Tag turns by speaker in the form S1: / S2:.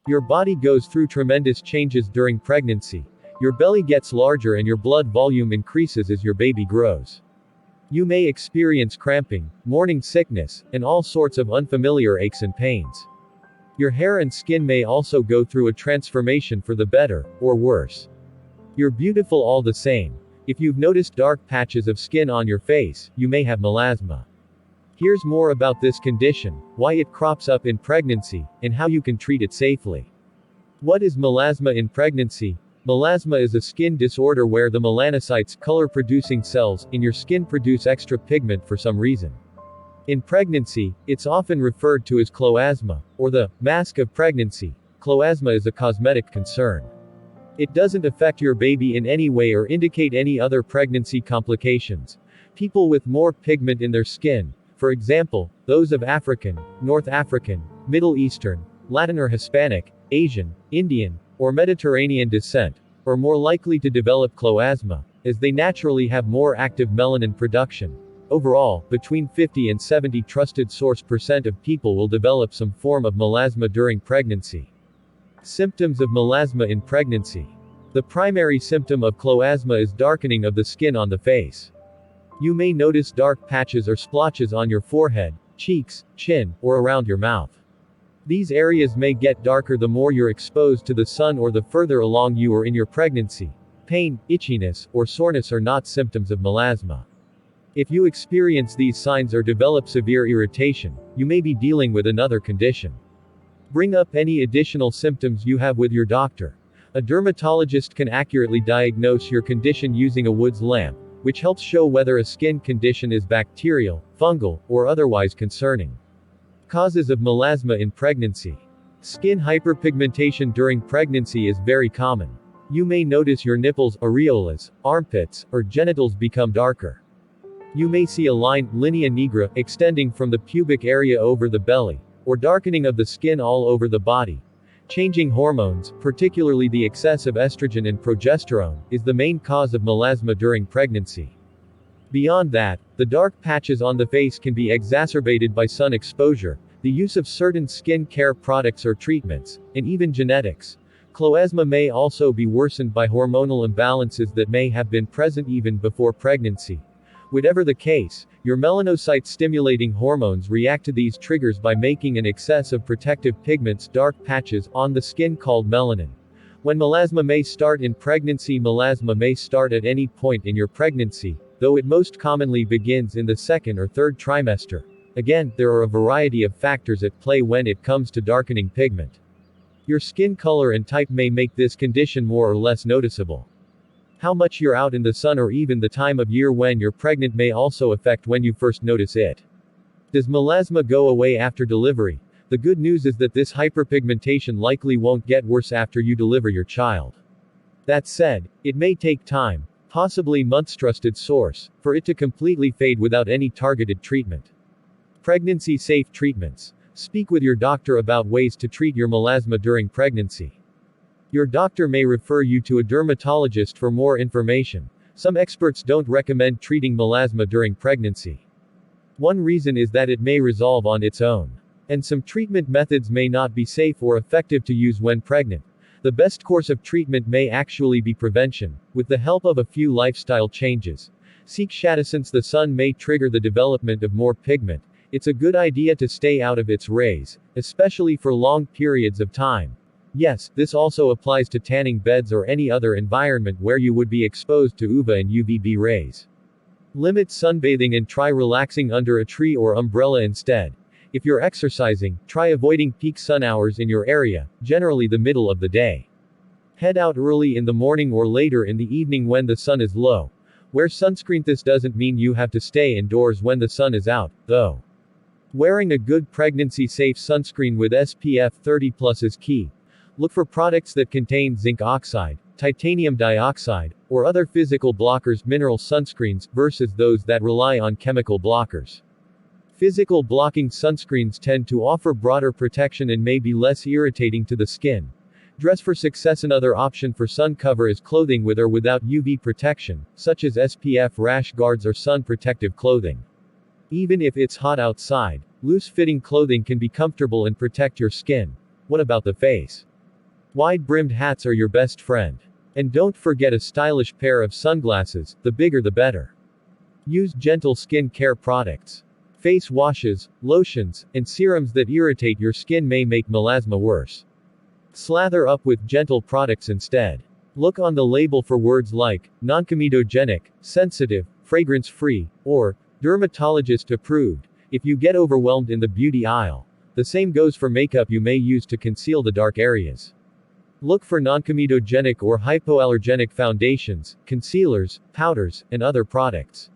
S1: Your body goes through tremendous changes during pregnancy. Your belly gets larger and your blood volume increases as your baby grows. You may experience cramping, morning sickness, and all sorts of unfamiliar aches and pains. Your hair and skin may also go through a transformation for the better, or worse. You're beautiful all the same. If you've noticed dark patches of skin on your face, you may have melasma. Here's more about this condition, why it crops up in pregnancy, and how you can treat it safely. What is melasma in pregnancy? Melasma is a skin disorder where the melanocytes, color-producing cells, in your skin produce extra pigment for some reason. In pregnancy, it's often referred to as cloasma, or the mask of pregnancy. Cloasma is a cosmetic concern. It doesn't affect your baby in any way or indicate any other pregnancy complications. People with more pigment in their skin, for example, those of African, North African, Middle Eastern, Latin or Hispanic, Asian, Indian, or Mediterranean descent, are more likely to develop cloasma, as they naturally have more active melanin production. Overall, between 50 and 70 trusted source % of people will develop some form of melasma during pregnancy. Symptoms of melasma in pregnancy. The primary symptom of cloasma is darkening of the skin on the face. You may notice dark patches or splotches on your forehead, cheeks, chin, or around your mouth. These areas may get darker the more you're exposed to the sun or the further along you are in your pregnancy. Pain, itchiness, or soreness are not symptoms of melasma. If you experience these signs or develop severe irritation, you may be dealing with another condition. Bring up any additional symptoms you have with your doctor. A dermatologist can accurately diagnose your condition using a Wood's lamp, which helps show whether a skin condition is bacterial, fungal, or otherwise concerning. Causes of melasma in pregnancy. Skin hyperpigmentation during pregnancy is very common. You may notice your nipples, areolas, armpits, or genitals become darker. You may see a line, linea nigra, extending from the pubic area over the belly, or darkening of the skin all over the body. Changing hormones, particularly the excess of estrogen and progesterone, is the main cause of melasma during pregnancy. Beyond that, the dark patches on the face can be exacerbated by sun exposure, the use of certain skin care products or treatments, and even genetics. Cloasma may also be worsened by hormonal imbalances that may have been present even before pregnancy. Whatever the case, your melanocyte-stimulating hormones react to these triggers by making an excess of protective pigments, dark patches, on the skin called melanin. When melasma may start in pregnancy, melasma may start at any point in your pregnancy, though it most commonly begins in the second or third trimester. Again, there are a variety of factors at play when it comes to darkening pigment. Your skin color and type may make this condition more or less noticeable. How much you're out in the sun or even the time of year when you're pregnant may also affect when you first notice it. Does melasma go away after delivery? The good news is that this hyperpigmentation likely won't get worse after you deliver your child. That said, it may take time, possibly months. Trusted source, for it to completely fade without any targeted treatment. Pregnancy safe treatments. Speak with your doctor about ways to treat your melasma during pregnancy. Your doctor may refer you to a dermatologist for more information. Some experts don't recommend treating melasma during pregnancy. One reason is that it may resolve on its own. And some treatment methods may not be safe or effective to use when pregnant. The best course of treatment may actually be prevention, with the help of a few lifestyle changes. Seek shade since the sun may trigger the development of more pigment. It's a good idea to stay out of its rays, especially for long periods of time. Yes, this also applies to tanning beds or any other environment where you would be exposed to UVA and UVB rays. Limit sunbathing and try relaxing under a tree or umbrella instead. If you're exercising, try avoiding peak sun hours in your area, generally the middle of the day. Head out early in the morning or later in the evening when the sun is low. Wear sunscreen. This doesn't mean you have to stay indoors when the sun is out, though. Wearing a good pregnancy-safe sunscreen with SPF 30+ is key. Look for products that contain zinc oxide, titanium dioxide, or other physical blockers mineral sunscreens, versus those that rely on chemical blockers. Physical blocking sunscreens tend to offer broader protection and may be less irritating to the skin. Dress for success. Another option for sun cover is clothing with or without UV protection, such as SPF rash guards or sun protective clothing. Even if it's hot outside, loose-fitting clothing can be comfortable and protect your skin. What about the face? Wide-brimmed hats are your best friend. And don't forget a stylish pair of sunglasses, the bigger the better. Use gentle skin care products. Face washes, lotions, and serums that irritate your skin may make melasma worse. Slather up with gentle products instead. Look on the label for words like non-comedogenic, sensitive, fragrance-free, or dermatologist approved. If you get overwhelmed in the beauty aisle, the same goes for makeup you may use to conceal the dark areas. Look for non-comedogenic or hypoallergenic foundations, concealers, powders, and other products.